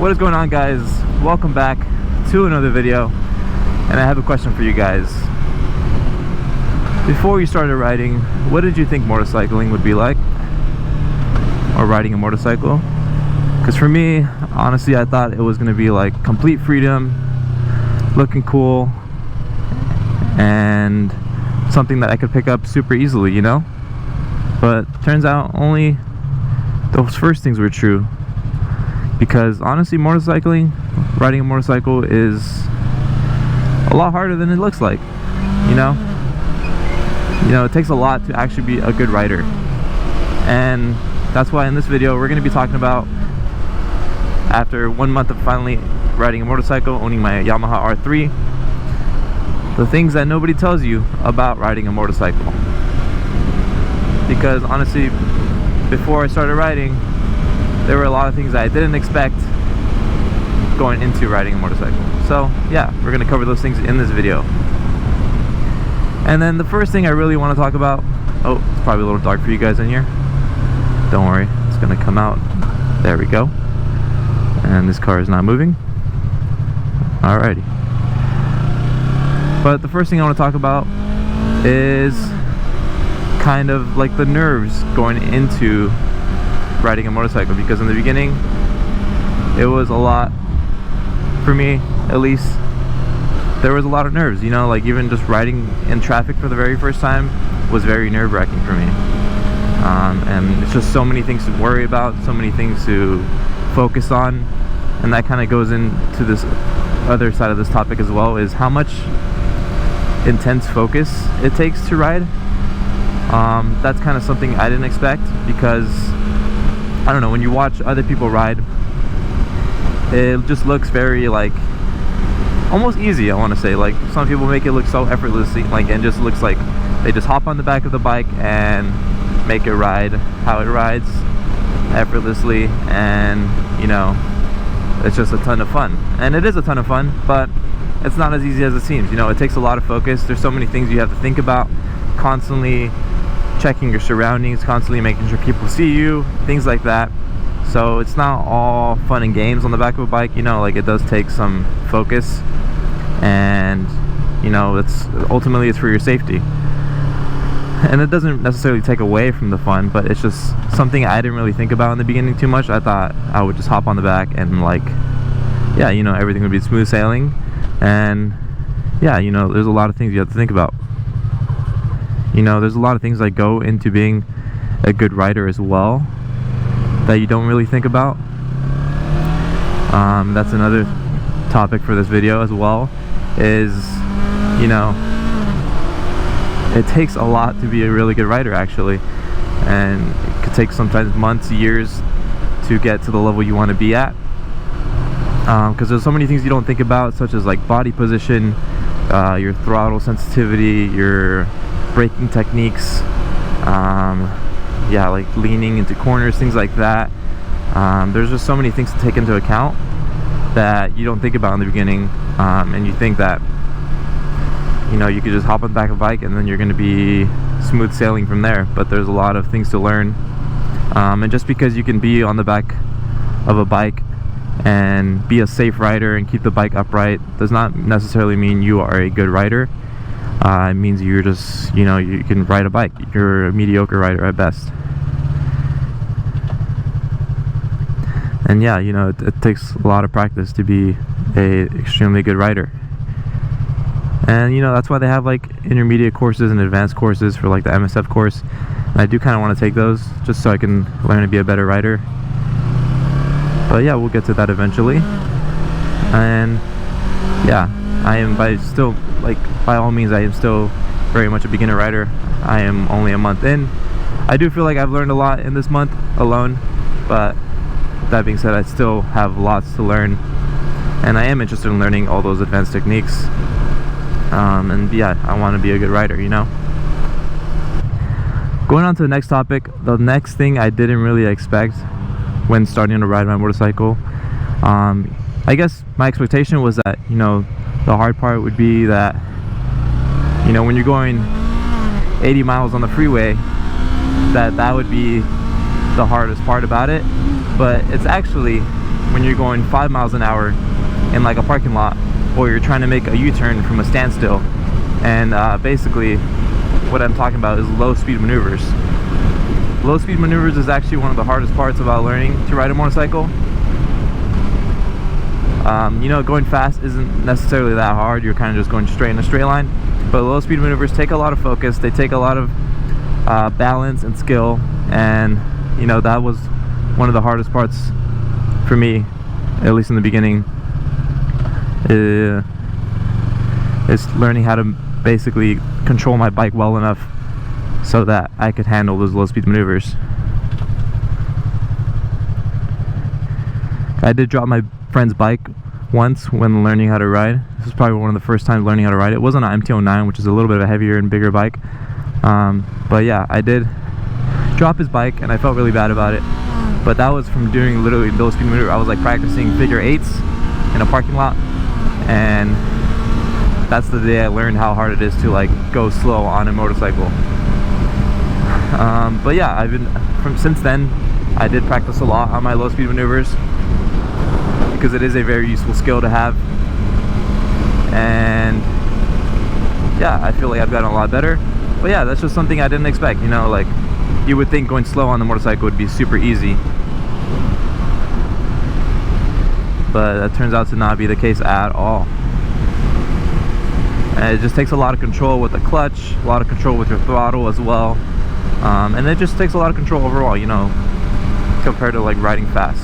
What is going on, guys? Welcome back to another video, and I have a question for you guys. Before you started riding, what did you think motorcycling would be like, or riding a motorcycle? Because for me, honestly, I thought it was going to be like complete freedom, looking cool, and something that I could pick up super easily, you know? But turns out only those first things were true. Because honestly, riding a motorcycle is a lot harder than it looks like, you know? It takes a lot to actually be a good rider. And that's why in this video, we're going to be talking about, after 1 month of finally riding a motorcycle, owning my Yamaha R3, the things that nobody tells you about riding a motorcycle. Because honestly, before I started riding, there were a lot of things that I didn't expect going into riding a motorcycle. So yeah, we're gonna cover those things in this video. And then the first thing I really want to talk about, oh, it's probably a little dark for you guys in here. Don't worry, it's gonna come out. There we go. And this car is not moving. Alrighty. But the first thing I want to talk about is kind of like the nerves going into riding a motorcycle, because in the beginning it was a lot, for me at least, there was a lot of nerves, you know, like even just riding in traffic for the very first time was very nerve-wracking for me. And it's just so many things to worry about, so many things to focus on, and that kind of goes into this other side of this topic as well, is how much intense focus it takes to ride. That's kind of something I didn't expect, because I don't know, when you watch other people ride, it just looks very like almost easy, I want to say. Like some people make it look so effortlessly, like, and just looks like they just hop on the back of the bike and make it ride how it rides effortlessly, and you know, it's just a ton of fun. And it is a ton of fun, but it's not as easy as it seems. You know, it takes a lot of focus. There's so many things you have to think about, constantly checking your surroundings, constantly making sure people see you, things like that. So it's not all fun and games on the back of a bike, you know, like it does take some focus, and you know, it's ultimately for your safety. And it doesn't necessarily take away from the fun, but it's just something I didn't really think about in the beginning too much. I thought I would just hop on the back and like, yeah, you know, everything would be smooth sailing. And yeah, you know, there's a lot of things you have to think about. You know, there's a lot of things that go into being a good rider as well that you don't really think about. That's another topic for this video as well, is, you know, it takes a lot to be a really good rider actually, and it could take sometimes months, years to get to the level you want to be at, because there's so many things you don't think about, such as like body position, your throttle sensitivity, your braking techniques, yeah, like leaning into corners, things like that. There's just so many things to take into account that you don't think about in the beginning, and you think that, you know, you could just hop on the back of a bike and then you're going to be smooth sailing from there. But there's a lot of things to learn, and just because you can be on the back of a bike and be a safe rider and keep the bike upright does not necessarily mean you are a good rider. It means you're just, you know, you can ride a bike. You're a mediocre rider at best. And yeah, you know, it takes a lot of practice to be a extremely good rider. And you know, that's why they have like intermediate courses and advanced courses for like the MSF course. And I do kind of want to take those just so I can learn to be a better rider. But yeah, we'll get to that eventually. And yeah, I am by all means, I am still very much a beginner rider. I am only a month in. I do feel like I've learned a lot in this month alone, but that being said, I still have lots to learn, and I am interested in learning all those advanced techniques. And yeah, I want to be a good rider, you know. Going on to the next topic, the next thing I didn't really expect when starting to ride my motorcycle, I guess my expectation was that, you know, the hard part would be that, you know, when you're going 80 miles on the freeway, that would be the hardest part about it. But it's actually when you're going 5 miles an hour in like a parking lot, or you're trying to make a U-turn from a standstill. And basically what I'm talking about is low speed maneuvers. Low speed maneuvers is actually one of the hardest parts about learning to ride a motorcycle. You know, going fast isn't necessarily that hard. You're kind of just going straight in a straight line. But low speed maneuvers take a lot of focus. They take a lot of balance and skill. And, you know, that was one of the hardest parts for me, at least in the beginning, is learning how to basically control my bike well enough so that I could handle those low speed maneuvers. I did drop my friend's bike once when learning how to ride. This was probably one of the first times learning how to ride it. It wasn't an MT-09, which is a little bit of a heavier and bigger bike. But yeah, I did drop his bike and I felt really bad about it. But that was from doing literally low speed maneuver. I was like practicing figure eights in a parking lot, and that's the day I learned how hard it is to like go slow on a motorcycle. But yeah, since then I did practice a lot on my low speed maneuvers, because it is a very useful skill to have. And yeah, I feel like I've gotten a lot better. But yeah, that's just something I didn't expect, you know, like you would think going slow on the motorcycle would be super easy, but that turns out to not be the case at all. And it just takes a lot of control with the clutch, a lot of control with your throttle as well, and it just takes a lot of control overall, you know, compared to like riding fast.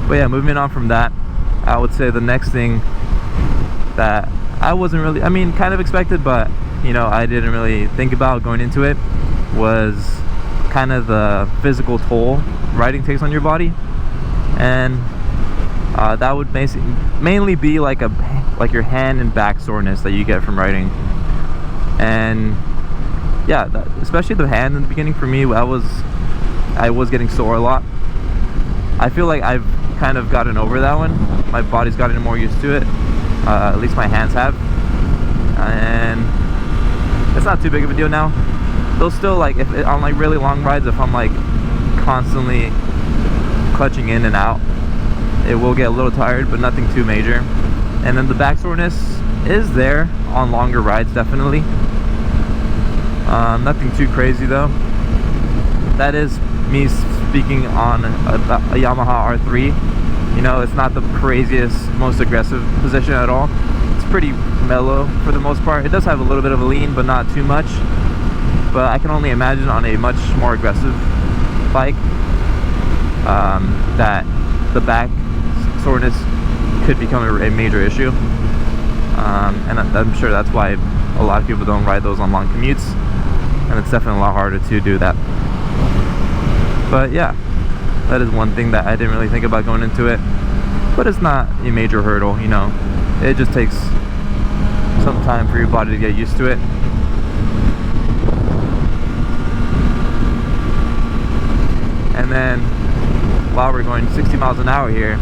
But yeah, moving on from that, I would say the next thing that I wasn't really, I mean, kind of expected, but you know, I didn't really think about going into it, was kind of the physical toll riding takes on your body. And that would mainly be like your hand and back soreness that you get from riding. And yeah, especially the hand in the beginning for me, I was getting sore a lot. I feel like I've kind of gotten over that one. My body's gotten more used to it, at least my hands have, and it's not too big of a deal now. Though still, like on like really long rides, if I'm like constantly clutching in and out, it will get a little tired, but nothing too major. And then the back soreness is there on longer rides, definitely. Nothing too crazy though. That is me speaking on a Yamaha R3. You know, it's not the craziest, most aggressive position at all. It's pretty mellow for the most part. It does have a little bit of a lean, but not too much. But I can only imagine on a much more aggressive bike that the back soreness could become a major issue. And I'm sure that's why a lot of people don't ride those on long commutes, and it's definitely a lot harder to do that. But yeah, that is one thing that I didn't really think about going into it, but it's not a major hurdle, you know. It just takes some time for your body to get used to it. And then while we're going 60 miles an hour here,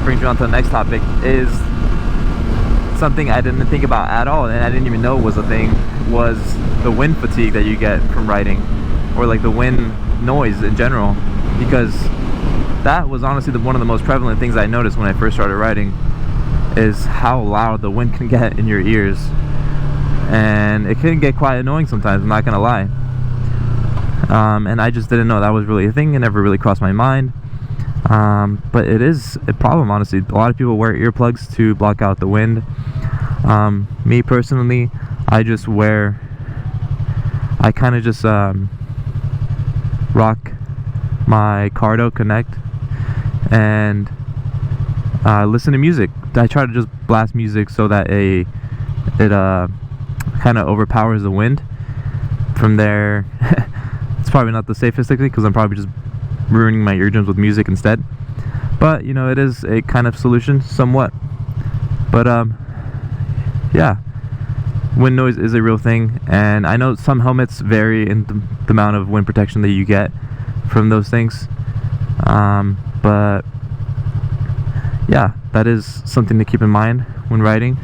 brings me on to the next topic, is something I didn't think about at all, and I didn't even know was a thing, was the wind fatigue that you get from riding, or like the wind noise in general. Because that was honestly one of the most prevalent things I noticed when I first started riding, is how loud the wind can get in your ears. And it can get quite annoying sometimes, I'm not gonna lie. And I just didn't know that was really a thing. It never really crossed my mind. But it is a problem, honestly. A lot of people wear earplugs to block out the wind. Me personally, I kind of just rock my Cardo Connect and listen to music. I try to just blast music so that it kind of overpowers the wind. From there, it's probably not the safest thing, because I'm probably just ruining my eardrums with music instead. But you know, it is a kind of solution somewhat. But yeah, wind noise is a real thing, and I know some helmets vary in the amount of wind protection that you get from those things. But yeah, that is something to keep in mind when riding.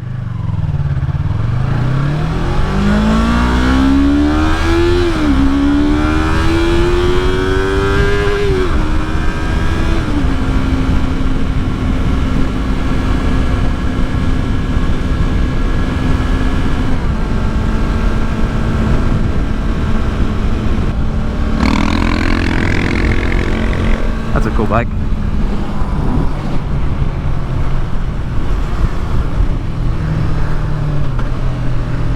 That's a cool bike.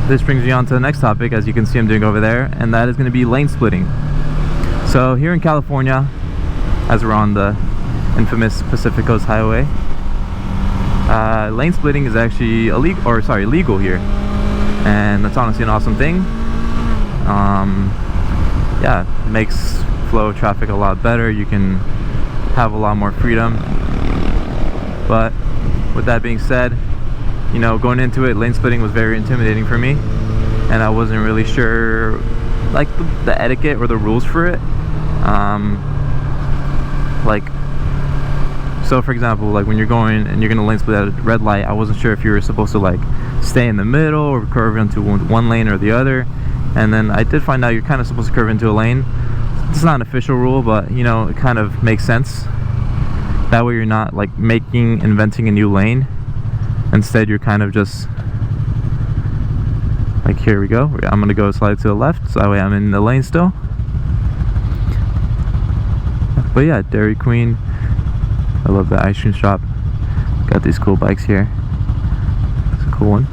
This brings me on to the next topic, as you can see I'm doing over there, and that is going to be lane splitting. So here in California, as we're on the infamous Pacific Coast Highway, lane splitting is actually legal here, and that's honestly an awesome thing. Yeah, it makes flow of traffic a lot better. You can have a lot more freedom. But with that being said, you know, going into it, lane splitting was very intimidating for me, and I wasn't really sure like the etiquette or the rules for it. Like, so for example, like when you're going and you're gonna lane split at a red light, I wasn't sure if you were supposed to like stay in the middle or curve into one lane or the other. And then I did find out you're kind of supposed to curve into a lane. It's not an official rule, but you know, it kind of makes sense. That way you're not like inventing a new lane. Instead, you're kind of just like, here we go, I'm gonna go slide to the left, so that way I'm in the lane still. But yeah, Dairy Queen, I love the ice cream shop. Got these cool bikes here. It's a cool one.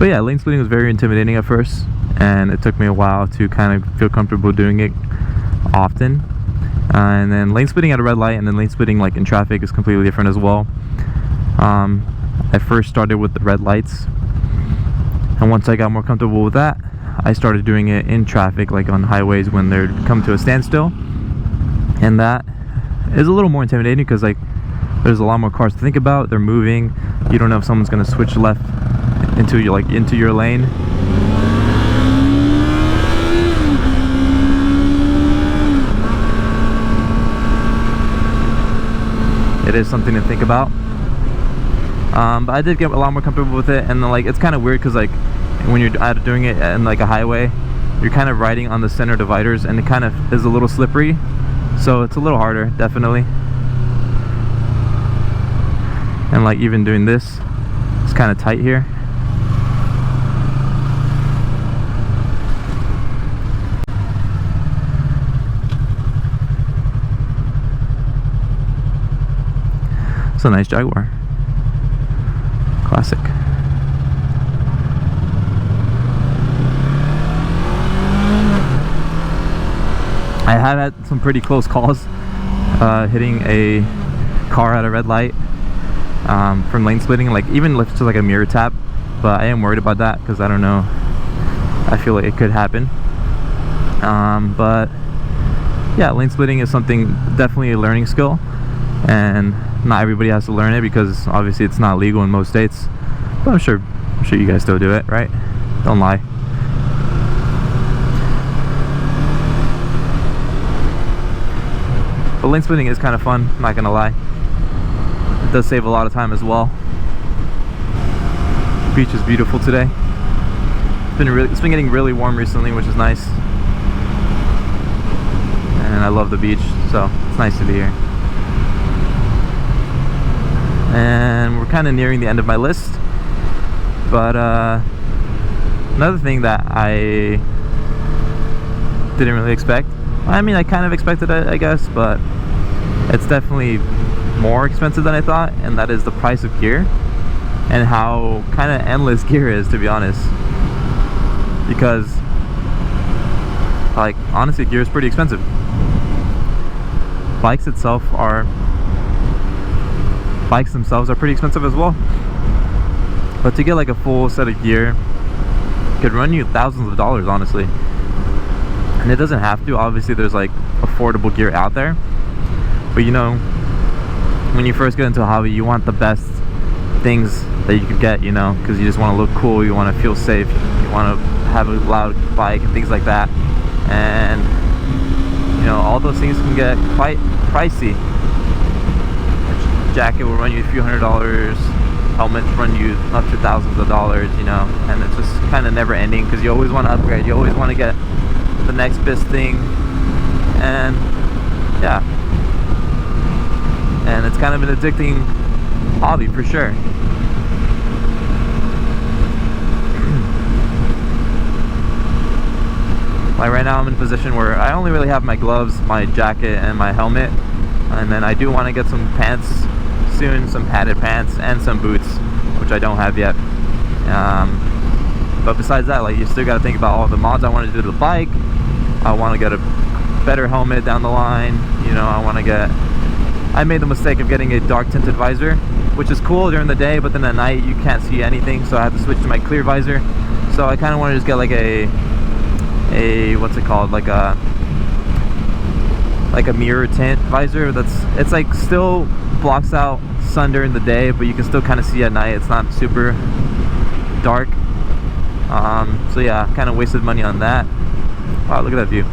But yeah, lane splitting was very intimidating at first, and it took me a while to kind of feel comfortable doing it often. And then lane splitting at a red light and then lane splitting like in traffic is completely different as well. I first started with the red lights, and once I got more comfortable with that, I started doing it in traffic, like on highways when they're come to a standstill. And that is a little more intimidating because like there's a lot more cars to think about. They're moving. You don't know if someone's gonna switch left into your lane. It is something to think about. But I did get a lot more comfortable with it, and then, like, it's kind of weird because like when you're doing it in like a highway, you're kind of riding on the center dividers, and it kind of is a little slippery, so it's a little harder, definitely. And like even doing this, it's kind of tight here. It's a nice Jaguar. Classic. I have had some pretty close calls hitting a car at a red light from lane splitting, like even if it's just like a mirror tap, but I am worried about that because I don't know, I feel like it could happen. But yeah, lane splitting is something, definitely a learning skill, and not everybody has to learn it because obviously it's not legal in most states, but I'm sure you guys still do it, right? Don't lie. But lane splitting is kind of fun, I'm not gonna lie. It does save a lot of time as well. The beach is beautiful today. It's been getting really warm recently, which is nice. And I love the beach, so it's nice to be here. And we're kind of nearing the end of my list, but another thing that I didn't really expect, I mean, I kind of expected it, I guess, but it's definitely more expensive than I thought, and that is the price of gear and how kind of endless gear is, to be honest. Because like honestly, gear is pretty expensive. Bikes themselves are pretty expensive as well, but to get like a full set of gear could run you thousands of dollars, honestly. And it doesn't have to. Obviously there's like affordable gear out there, but you know, when you first get into a hobby, you want the best things that you could get, you know, because you just want to look cool, you want to feel safe, you want to have a loud bike and things like that. And you know, all those things can get quite pricey. Jacket will run you a few $100s, helmets run you up to thousands of dollars, you know, and it's just kind of never ending because you always want to upgrade, you always want to get the next best thing. And yeah, and it's kind of an addicting hobby for sure. Like right now I'm in a position where I only really have my gloves, my jacket, and my helmet, and then I do want to get some pants soon, some padded pants and some boots, which I don't have yet. But besides that, like, you still got to think about all the mods I want to do to the bike. I want to get a better helmet down the line. You know, I made the mistake of getting a dark tinted visor, which is cool during the day, but then at night you can't see anything, so I have to switch to my clear visor. So I kind of want to just get like a what's it called, like a mirror tint visor it's like still blocks out sun during the day, but you can still kind of see at night. It's not super dark. So yeah, kind of wasted money on that. Wow, look at that view.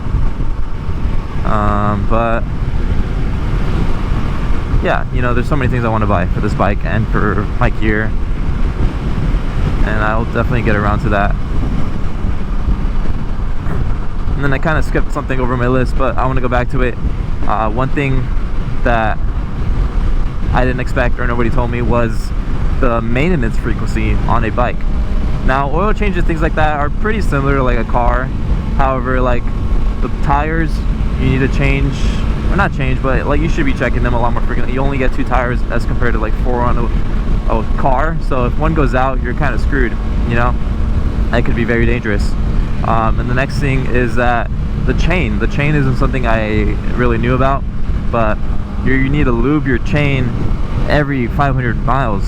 But yeah, you know, there's so many things I want to buy for this bike and for my gear, and I'll definitely get around to that. And then I kind of skipped something over my list, but I want to go back to it. One thing that I didn't expect or nobody told me was the maintenance frequency on a bike. Now, oil changes, things like that, are pretty similar to like a car. However, like the tires, you need to change, or not change, but like you should be checking them a lot more frequently. You only get 2 tires as compared to like 4 on a car. So if one goes out, you're kind of screwed, you know? That could be very dangerous. And the next thing is that the chain isn't something I really knew about, but you need to lube your chain every 500 miles,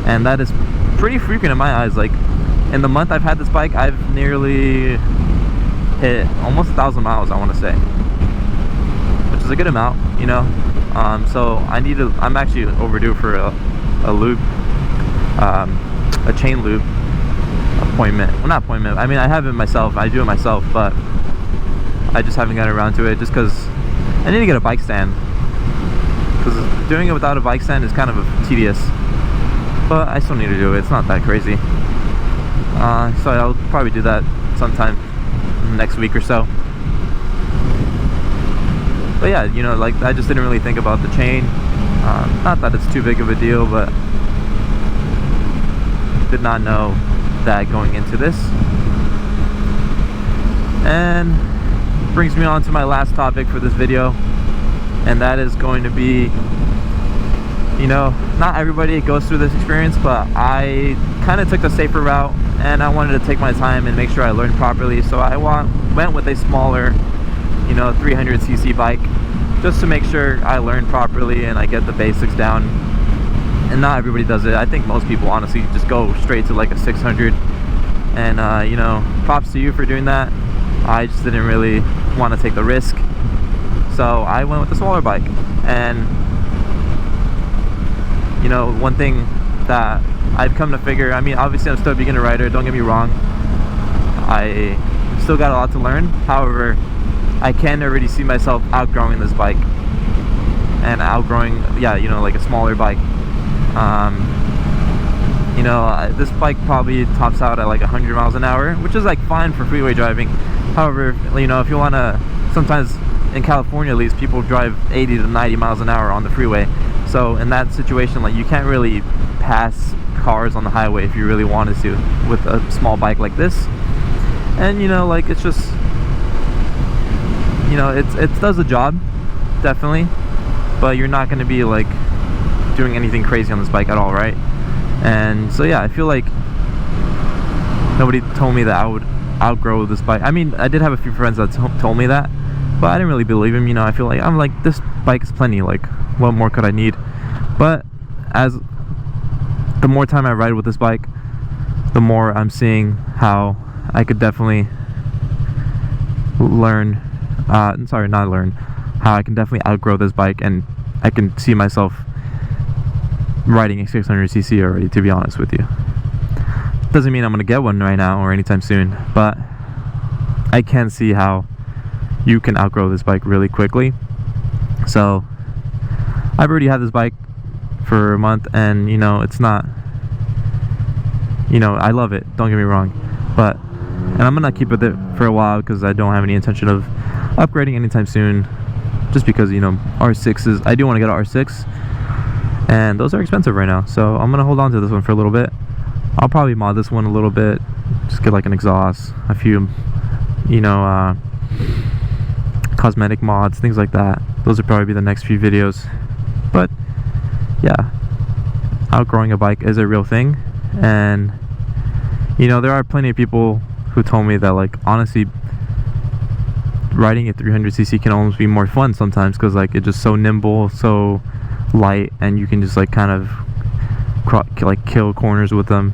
and that is pretty frequent in my eyes. Like in the month I've had this bike, I've nearly hit almost 1,000 miles, I want to say, which is a good amount, you know. So I'm actually overdue for a lube, a chain lube appointment. Well, not appointment, I mean, I have it myself, I do it myself, but I just haven't gotten around to it just because I need to get a bike stand, because doing it without a bike stand is kind of tedious, but I still need to do it. It's not that crazy. So I'll probably do that sometime next week or so. But yeah, you know, like I just didn't really think about the chain. Not that it's too big of a deal, but did not know that going into this. And brings me on to my last topic for this video, and that is going to be, you know, not everybody goes through this experience, but I kind of took the safer route, and I wanted to take my time and make sure I learned properly. So I went with a smaller, you know, 300cc bike, just to make sure I learn properly and I get the basics down. And not everybody does it. I think most people honestly just go straight to like a 600, and you know, props to you for doing that. I just didn't really want to take the risk, so I went with a smaller bike. And you know, one thing that I've come to figure, I mean, obviously I'm still a beginner rider, don't get me wrong, I still got a lot to learn. However, I can already see myself outgrowing this bike, and outgrowing, yeah, you know, like a smaller bike. You know, this bike probably tops out at like 100 miles an hour, which is like fine for freeway driving. However, you know, if you want to, sometimes in California at least, people drive 80 to 90 miles an hour on the freeway. So in that situation, like, you can't really pass cars on the highway if you really wanted to with a small bike like this. And you know, like, it's just, you know, it does the job, definitely, but you're not going to be like doing anything crazy on this bike at all, right? And so yeah, I feel like nobody told me that I would outgrow this bike. I mean, I did have a few friends that told me that, but I didn't really believe him. You know, I feel like, I'm like, this bike is plenty, like, what more could I need? But as the more time I ride with this bike, the more I'm seeing how I could definitely learn, how I can definitely outgrow this bike, and I can see myself riding a 600cc already, to be honest with you. Doesn't mean I'm gonna get one right now or anytime soon, but I can see how you can outgrow this bike really quickly. So I've already had this bike for a month, and you know, it's not, you know, I love it, don't get me wrong, but, and I'm gonna keep with it for a while because I don't have any intention of upgrading anytime soon, just because, you know, R6s, I do want to get an R6, and those are expensive right now, so I'm gonna hold on to this one for a little bit. I'll probably mod this one a little bit, just get like an exhaust, a few, you know, cosmetic mods, things like that. Those would probably be the next few videos. But yeah, outgrowing a bike is a real thing, and you know, there are plenty of people who told me that, like, honestly, riding a 300cc can almost be more fun sometimes, because like it's just so nimble, so light, and you can just like kind of kill corners with them.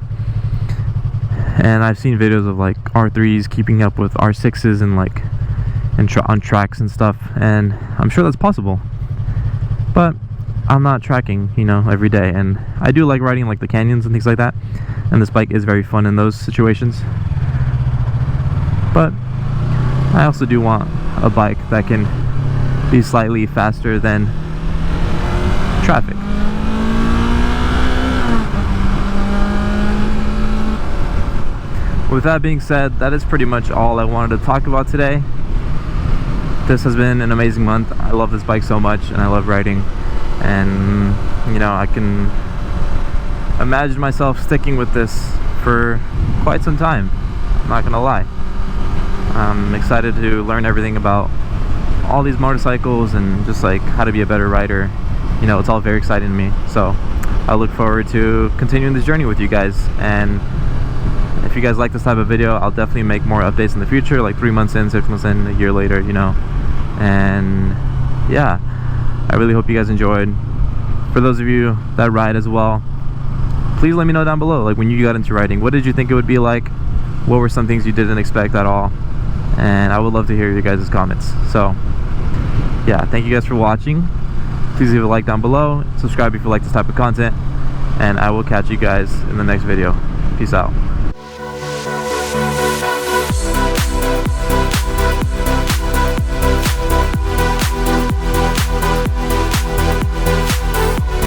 And I've seen videos of like R3s keeping up with R6s and like on tracks and stuff, and I'm sure that's possible, but I'm not tracking, you know, every day. And I do like riding like the canyons and things like that, and this bike is very fun in those situations. But I also do want a bike that can be slightly faster than traffic. With that being said, that is pretty much all I wanted to talk about today. This has been an amazing month. I love this bike so much, and I love riding, and you know, I can imagine myself sticking with this for quite some time, I'm not gonna lie. I'm excited to learn everything about all these motorcycles and just like how to be a better rider. You know, it's all very exciting to me, so I look forward to continuing this journey with you guys. And if you guys like this type of video, I'll definitely make more updates in the future, like 3 months in, 6 months in, a year later, you know. And yeah, I really hope you guys enjoyed. For those of you that ride as well, please let me know down below, like when you got into riding, what did you think it would be like? What were some things you didn't expect at all? And I would love to hear your guys' comments. So yeah, thank you guys for watching. Please leave a like down below, subscribe if you like this type of content, and I will catch you guys in the next video. Peace out.